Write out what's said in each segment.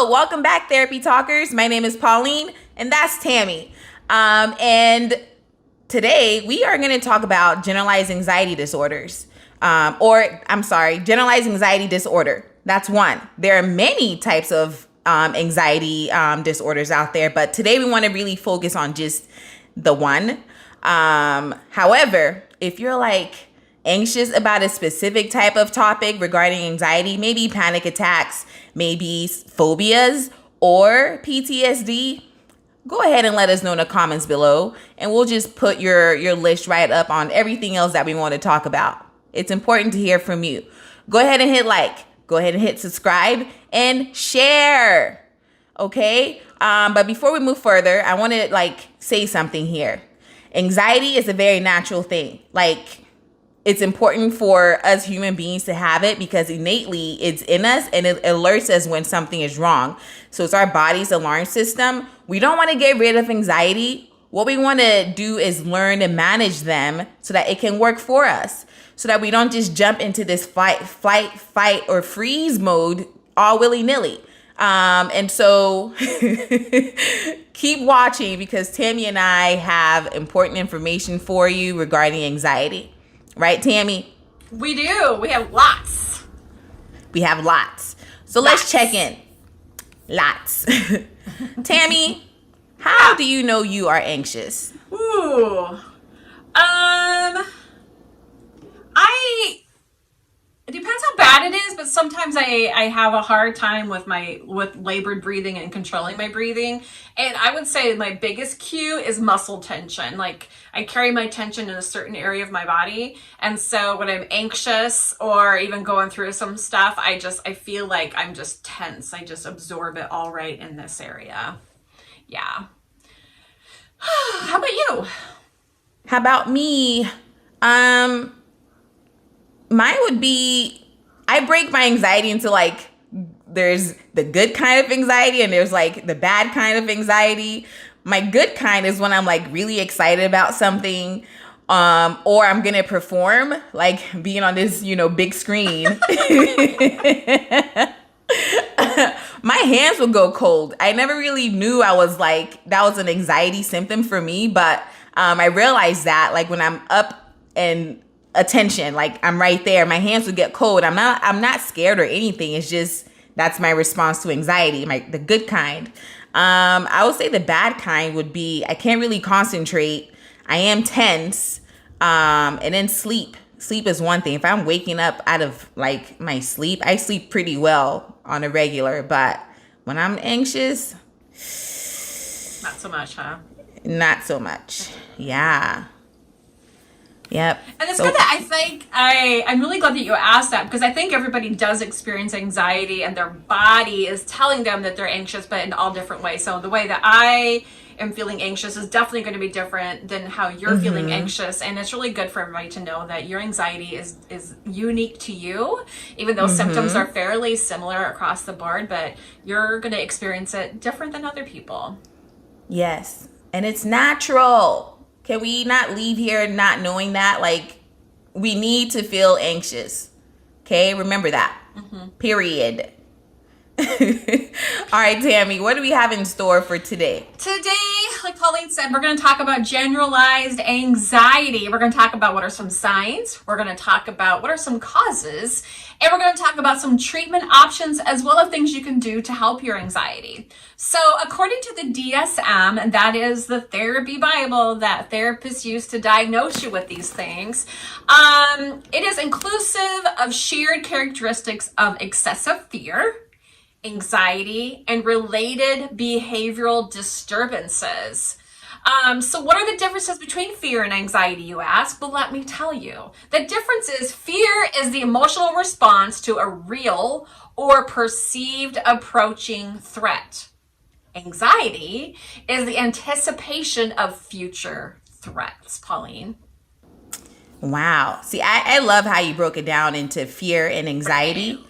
welcome back, Therapy Talkers. My name is Pauline, and that's Tammy. And today we are going to talk about generalized anxiety disorders. Generalized anxiety disorder. That's one. There are many types of anxiety disorders out there, but today we want to really focus on just the one. However, if you're like anxious about a specific type of topic regarding anxiety, maybe panic attacks, maybe phobias or PTSD, go ahead and let us know in the comments below, and we'll just put your list right up on everything else that we want to talk about. It's important to hear from you. Go ahead and hit like, go ahead and hit subscribe and share. Okay? But before we move further, I want to say something here. Anxiety is a very natural thing. It's important for us human beings to have it because innately it's in us and it alerts us when something is wrong. So it's our body's alarm system. We don't want to get rid of anxiety. What we want to do is learn to manage them so that it can work for us, so that we don't just jump into this fight, or freeze mode all willy-nilly. And so keep watching because Tammy and I have important information for you regarding anxiety. Right, Tammy? We do. We have lots. So let's check in. Lots. Tammy, how do you know you are anxious? Ooh. It depends how bad it is, but sometimes I have a hard time with labored breathing and controlling my breathing. And I would say my biggest cue is muscle tension. I carry my tension in a certain area of my body. And so when I'm anxious or even going through some stuff, I feel like I'm just tense. I just absorb it all right in this area. Yeah. How about you? How about me? Mine would be, I break my anxiety into there's the good kind of anxiety and there's the bad kind of anxiety. My good kind is when I'm really excited about something, or I'm gonna perform, being on this, big screen. My hands would go cold. I never really knew that was an anxiety symptom for me, but I realized that when I'm up and attention, I'm right there, my hands would get cold. I'm not scared or anything. It's just that's my response to anxiety, the good kind. I would say the bad kind would be I can't really concentrate. I am tense. And then sleep. Sleep is one thing. If I'm waking up out of my sleep, I sleep pretty well on a regular, but when I'm anxious, not so much, huh? Not so much. Yeah. Yep. And it's good that I'm really glad that you asked that, because I think everybody does experience anxiety and their body is telling them that they're anxious, but in all different ways. So the way that I am feeling anxious is definitely going to be different than how you're feeling anxious. And it's really good for everybody to know that your anxiety is unique to you, even though symptoms are fairly similar across the board, but you're going to experience it different than other people. Yes. And it's natural. Can we not leave here not knowing that? We need to feel anxious. Okay? Remember that. Period. All right, Tammy, what do we have in store for today? Today, like Pauline said, we're going to talk about generalized anxiety. We're going to talk about what are some signs. We're going to talk about what are some causes. And we're going to talk about some treatment options as well as things you can do to help your anxiety. So according to the DSM, and that is the therapy Bible that therapists use to diagnose you with these things, it is inclusive of shared characteristics of excessive fear, anxiety, and related behavioral disturbances. So what are the differences between fear and anxiety, you ask? Well, let me tell you. The difference is fear is the emotional response to a real or perceived approaching threat. Anxiety is the anticipation of future threats, Pauline. Wow. See, I love how you broke it down into fear and anxiety.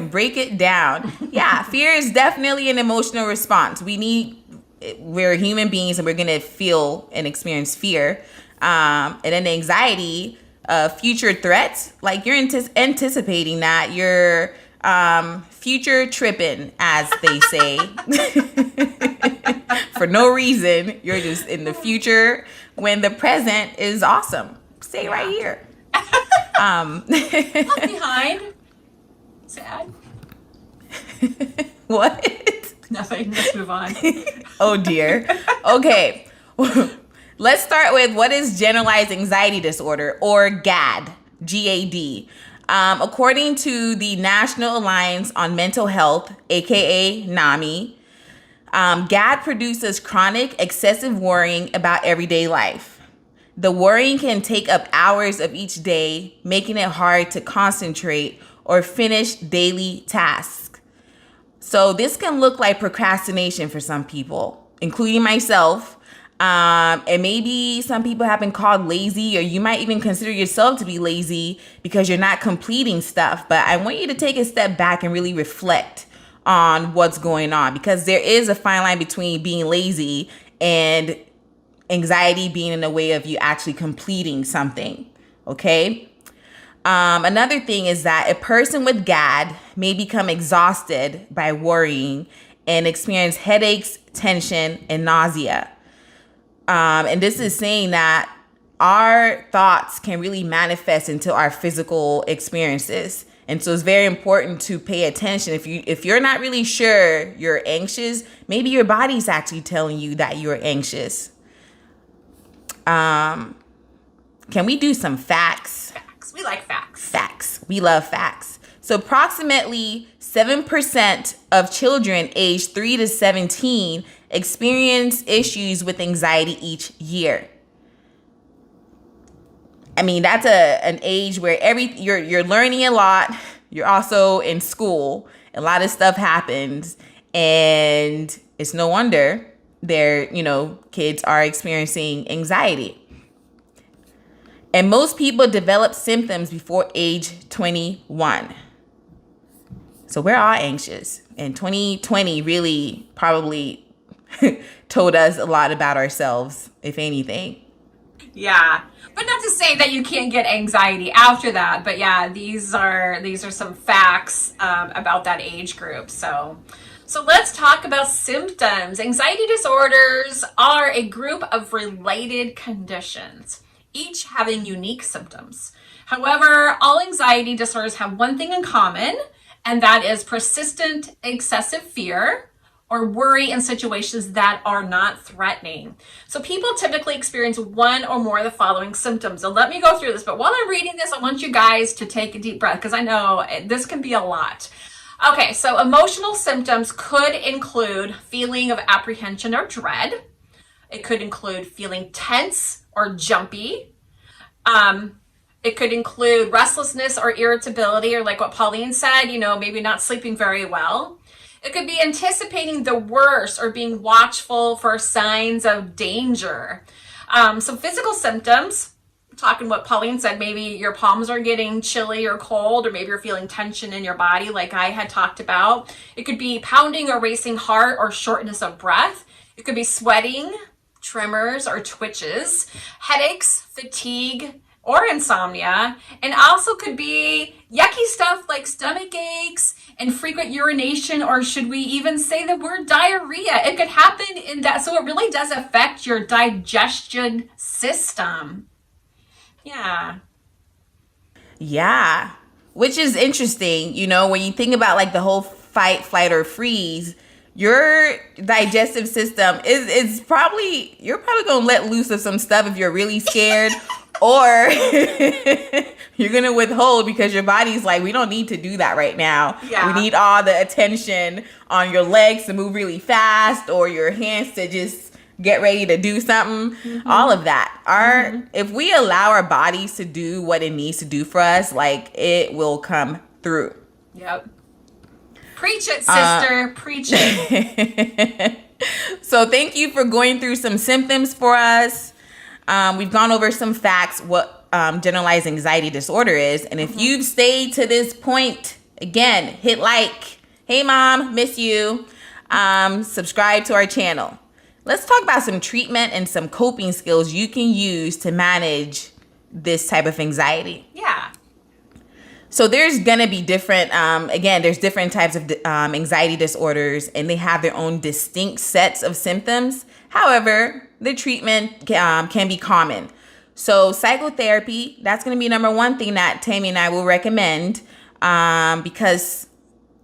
Break it down. Yeah, fear is definitely an emotional response. We're human beings and we're going to feel and experience fear. And then anxiety, future threats, you're anticipating that, you're future tripping, as they say. For no reason. You're just in the future when the present is awesome. Stay right here. Left behind. Sad. What? Nothing. Let's move on. Oh dear. Okay. Let's start with what is generalized anxiety disorder, or GAD. GAD. According to the National Alliance on Mental Health, aka NAMI, GAD produces chronic excessive worrying about everyday life. The worrying can take up hours of each day, making it hard to concentrate or finish daily tasks. So this can look like procrastination for some people, including myself. And maybe some people have been called lazy, or you might even consider yourself to be lazy because you're not completing stuff. But I want you to take a step back and really reflect on what's going on, because there is a fine line between being lazy and anxiety being in the way of you actually completing something. Okay. Another thing is that a person with GAD may become exhausted by worrying and experience headaches, tension, and nausea. And this is saying that our thoughts can really manifest into our physical experiences. And so it's very important to pay attention. If you're not really sure you're anxious, maybe your body's actually telling you that you're anxious. Can we do some facts? Facts. We like facts. Facts. We love facts. So approximately 7% of children aged 3 to 17 experience issues with anxiety each year. I mean, that's an age where you're learning a lot. You're also in school. A lot of stuff happens, and it's no wonder kids are experiencing anxiety. And most people develop symptoms before age 21. So we're all anxious. And 2020 really probably told us a lot about ourselves, if anything. Yeah. But not to say that you can't get anxiety after that. But yeah, these are some facts about that age group. So let's talk about symptoms. Anxiety disorders are a group of related conditions, each having unique symptoms. However, all anxiety disorders have one thing in common, and that is persistent excessive fear or worry in situations that are not threatening. So people typically experience one or more of the following symptoms. So let me go through this, but while I'm reading this, I want you guys to take a deep breath, because I know this can be a lot. Okay, so emotional symptoms could include feeling of apprehension or dread. It could include feeling tense or jumpy. It could include restlessness or irritability, or like what Pauline said, maybe not sleeping very well. It could be anticipating the worst or being watchful for signs of danger. Some physical symptoms, talking what Pauline said, maybe your palms are getting chilly or cold, or maybe you're feeling tension in your body like I had talked about. It could be pounding or racing heart or shortness of breath. It could be sweating, tremors or twitches, headaches, fatigue, or insomnia, and also could be yucky stuff like stomach aches and frequent urination, or should we even say the word diarrhea? It could happen in that, so it really does affect your digestion system. Yeah, which is interesting, when you think about like the whole fight, flight, or freeze. Your digestive system you're probably gonna let loose of some stuff if you're really scared. Or you're going to withhold because your body's like, we don't need to do that right now. Yeah. We need all the attention on your legs to move really fast, or your hands to just get ready to do something. Mm-hmm. All of that. If we allow our bodies to do what it needs to do for us, like, it will come through. Yep. Preach it, sister. Preach it. So thank you for going through some symptoms for us. We've gone over some facts, what generalized anxiety disorder is. And if you've stayed to this point, again, hit like. Hey, Mom, miss you. Subscribe to our channel. Let's talk about some treatment and some coping skills you can use to manage this type of anxiety. Yeah. So there's going to be different, again, there's different types of anxiety disorders, and they have their own distinct sets of symptoms. However, the treatment can be common. So psychotherapy, that's going to be number one thing that Tammy and I will recommend, because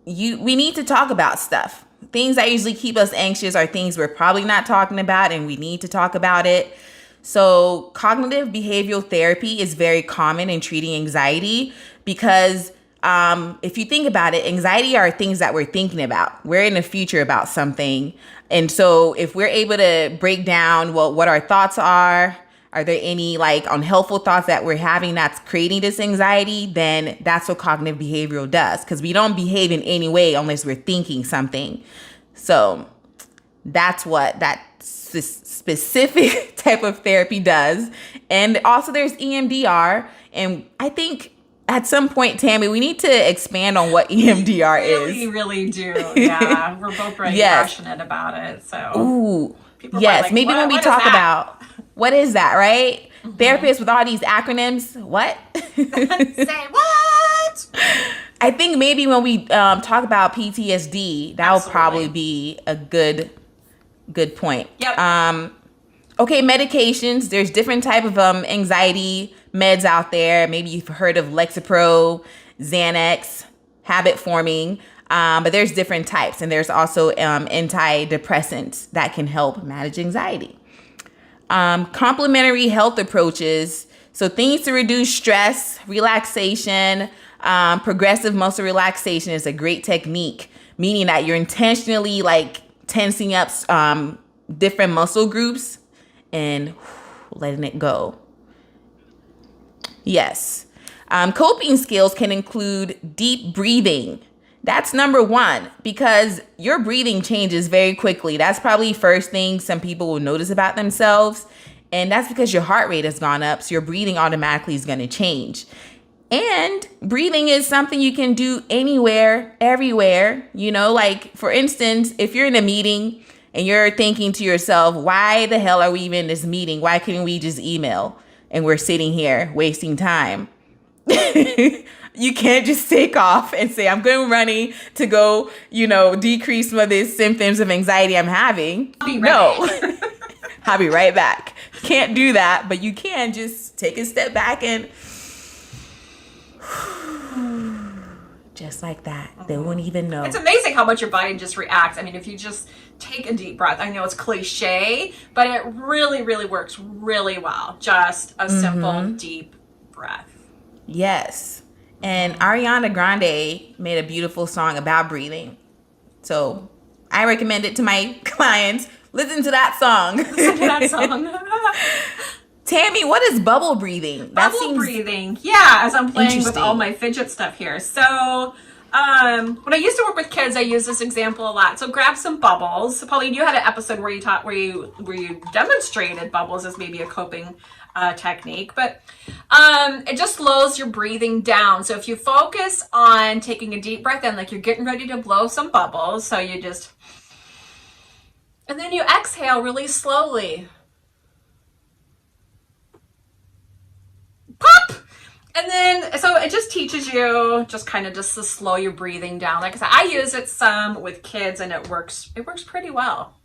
we need to talk about stuff. Things that usually keep us anxious are things we're probably not talking about, and we need to talk about it. So cognitive behavioral therapy is very common in treating anxiety because if you think about it, anxiety are things that we're thinking about. We're in the future about something. And so if we're able to break down, well, what our thoughts are there any like unhelpful thoughts that we're having that's creating this anxiety, then that's what cognitive behavioral does, because we don't behave in any way unless we're thinking something. So that's what that specific type of therapy does. And also there's EMDR. And I think at some point, Tammy, we need to expand on what EMDR is. We really do. Yeah. We're both very passionate about it. So ooh, yes. Like, maybe when we talk about what is that, right? Mm-hmm. Therapists with all these acronyms. What? Say what? I think maybe when we talk about PTSD, that will probably be a good point. Yep. Okay, medications. There's different type of anxiety meds out there. Maybe you've heard of Lexapro, Xanax, habit forming. But there's different types, and there's also antidepressants that can help manage anxiety. Complementary health approaches. So things to reduce stress, relaxation, progressive muscle relaxation is a great technique, meaning that you're intentionally like tensing up different muscle groups and letting it go. Yes. Coping skills can include deep breathing. That's number one, because your breathing changes very quickly. That's probably first thing some people will notice about themselves. And that's because your heart rate has gone up. So your breathing automatically is going to change. And breathing is something you can do anywhere, everywhere. You know, like for instance, if you're in a meeting and you're thinking to yourself, why the hell are we even in this meeting? Why couldn't we just email? And we're sitting here wasting time. You can't just take off and say, I'm going running to go, decrease some of these symptoms of anxiety I'm having. No, I'll be right back. Can't do that, but you can just take a step back and just like that. They won't even know. It's amazing how much your body just reacts. I mean, if you just take a deep breath, I know it's cliche, but it really, really works really well. Just a simple, deep breath. Yes. And Ariana Grande made a beautiful song about breathing. So I recommend it to my clients. Listen to that song. Listen to that song. Tammy, what is bubble breathing? Bubble breathing. Yeah, as I'm playing with all my fidget stuff here. So when I used to work with kids, I use this example a lot. So grab some bubbles. Pauline, you had an episode where you demonstrated bubbles as maybe a coping technique, but it just slows your breathing down. So if you focus on taking a deep breath in, like you're getting ready to blow some bubbles, so you just, and then you exhale really slowly. Pop! And then, so it just teaches you just kind of just to slow your breathing down. Like I said, I use it some with kids and it works pretty well.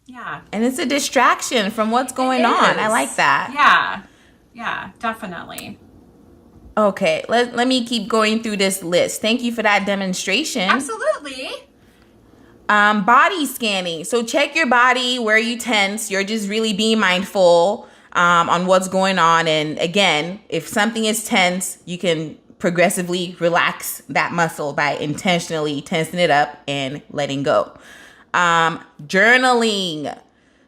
Yeah. And it's a distraction from what's going on. I like that. Yeah. Yeah, definitely. Okay, let me keep going through this list. Thank you for that demonstration. Absolutely. Body scanning. So check your body. Where you tense? You're just really being mindful on what's going on. And again, if something is tense, you can progressively relax that muscle by intentionally tensing it up and letting go. Journaling.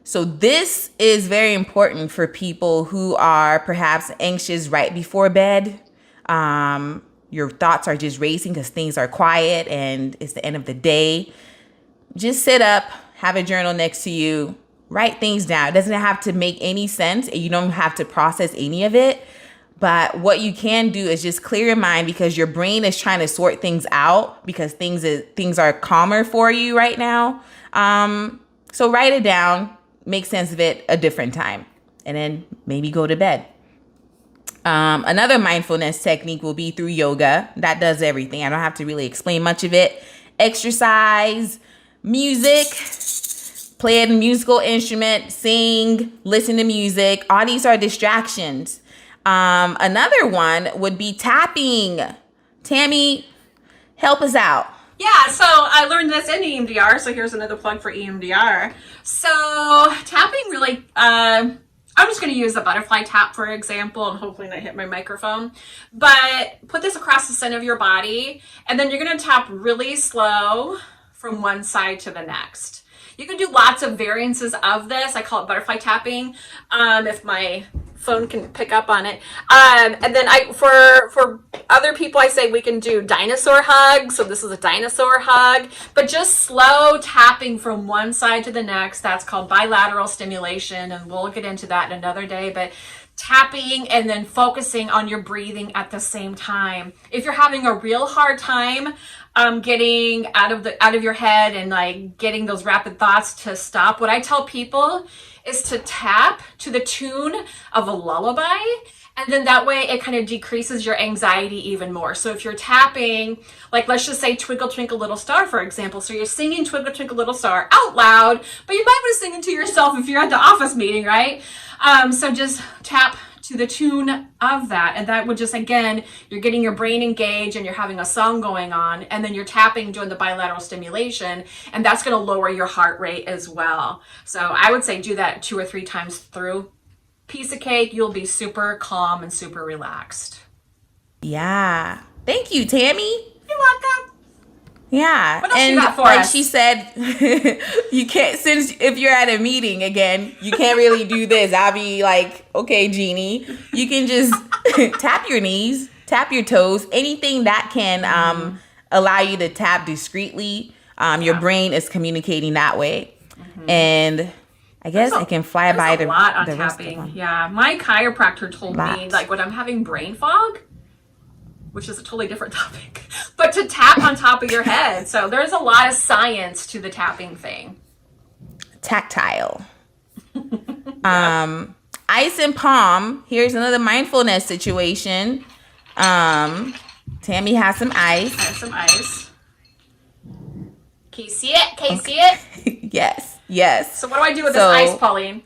So this is very important for people who are perhaps anxious right before bed. Your thoughts are just racing because things are quiet and it's the end of the day. Just sit up, have a journal next to you, write things down. It doesn't have to make any sense and you don't have to process any of it. But what you can do is just clear your mind because your brain is trying to sort things out because things are calmer for you right now. So write it down, make sense of it a different time, and then maybe go to bed. Another mindfulness technique will be through yoga. That does everything. I don't have to really explain much of it. Exercise, music, play a musical instrument, sing, listen to music. All these are distractions. Another one would be tapping. Tammy, help us out. Yeah, so I learned this in EMDR, so here's another plug for EMDR. So tapping really, I'm just going to use the butterfly tap for example, and hopefully not hit my microphone. But put this across the center of your body, and then you're going to tap really slow from one side to the next. You can do lots of variances of this. I call it butterfly tapping, if my phone can pick up on it. And then for other people, I say we can do dinosaur hug. So this is a dinosaur hug, but just slow tapping from one side to the next. That's called bilateral stimulation, and we'll get into that in another day. But tapping and then focusing on your breathing at the same time. If you're having a real hard time getting out of your head and like getting those rapid thoughts to stop, what I tell people is to tap to the tune of a lullaby, and then that way it kind of decreases your anxiety even more. So if you're tapping, like let's just say Twinkle Twinkle Little Star, for example. So you're singing Twinkle Twinkle Little Star out loud, but you might be singing to yourself if you're at the office meeting, right? So just tap to the tune of that, and that would just, again, you're getting your brain engaged and you're having a song going on, and then you're tapping, doing the bilateral stimulation, and that's going to lower your heart rate as well. So I would say do that 2 or 3 times through. Piece of cake, you'll be super calm and super relaxed. Yeah. Thank you, Tammy. You're welcome. Yeah. What else and you got for like us? she said, you can't, since if you're at a meeting again, you can't really do this. I'll be like, okay, Jeannie, you can just tap your knees, tap your toes, anything that can allow you to tap discreetly. Your brain is communicating that way. And I guess I can fly by the lot on the rest of tapping. them. Yeah, my chiropractor told me, Lots. like when I'm having brain fog, which is a totally different topic, but to tap on top of your head. So there's a lot of science to the tapping thing. Tactile. Ice and palm. Here's another mindfulness situation. Tammy has some ice. I have some ice. Can you see it? Can you see it? Yes. So what do I do with this ice, Pauline?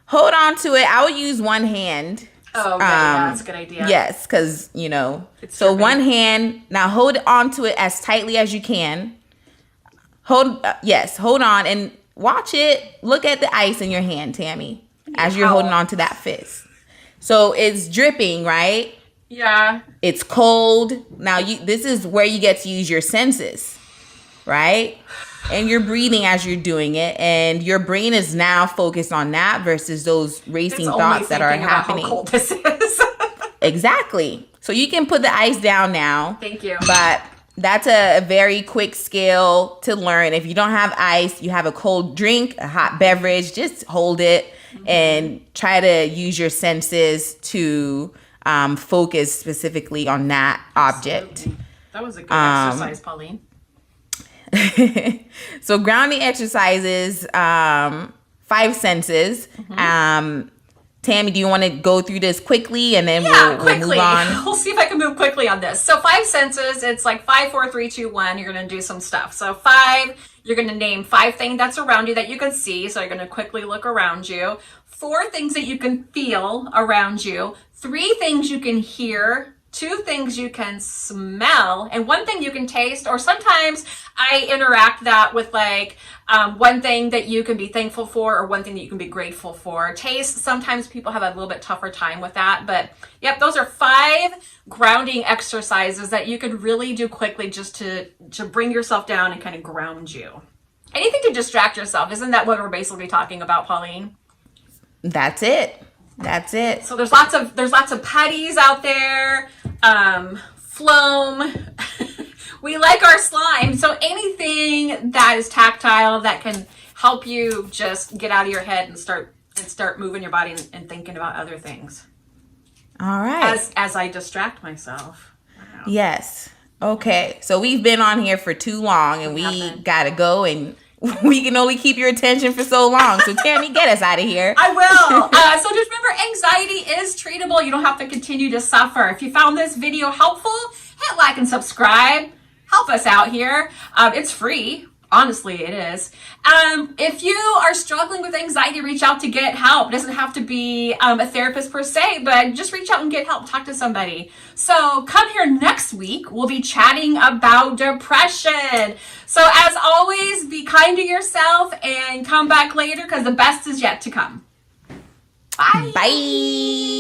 Hold on to it. I would use one hand. Oh, okay. Yeah, that's a good idea. Yes, because, It's so dripping. one hand. Now hold on to it as tightly as you can. Hold on and watch it. Look at the ice in your hand, Tammy, as you're holding on to that fist. So it's dripping, right? Yeah. It's cold. Now this is where you get to use your senses, right? And you're breathing as you're doing it, and your brain is now focused on that versus those racing thoughts that are happening. How cold this is. Exactly. So you can put the ice down now. Thank you. But that's a very quick skill to learn. If you don't have ice, you have a cold drink, a hot beverage, just hold it and try to use your senses to focus specifically on that object. Absolutely. That was a good exercise, Pauline. So grounding exercises, 5 senses. Tammy, do you want to go through this quickly and then we'll move on? We'll see if I can move quickly on this. So 5 senses, it's like 5, 4, 3, 2, 1. You're going to do some stuff. So 5, you're going to name 5 things that's around you that you can see. So you're going to quickly look around you. 4 things that you can feel around you. 3 things you can hear. 2 things you can smell, and 1 thing you can taste. Or sometimes I interact that with like 1 thing that you can be thankful for, or 1 thing that you can be grateful for. Taste, sometimes people have a little bit tougher time with that, but yep, those are 5 grounding exercises that you could really do quickly just to bring yourself down and kind of ground you. Anything to distract yourself. Isn't that what we're basically talking about, Pauline? That's it. So there's lots of putties out there, Floam. We like our slime. So anything that is tactile that can help you just get out of your head and start moving your body and thinking about other things. All right. As I distract myself. Wow. Yes. Okay. So we've been on here for too long and we gotta go and we can only keep your attention for so long. So Tammy, get us out of here. I will. So just remember, anxiety is treatable. You don't have to continue to suffer. If you found this video helpful, hit like and subscribe. Help us out here. It's free. Honestly, it is. If you are struggling with anxiety, reach out to get help. It doesn't have to be a therapist per se, but just reach out and get help. Talk to somebody. So come here next week. We'll be chatting about depression. So as always, be kind to yourself and come back later because the best is yet to come. Bye. Bye.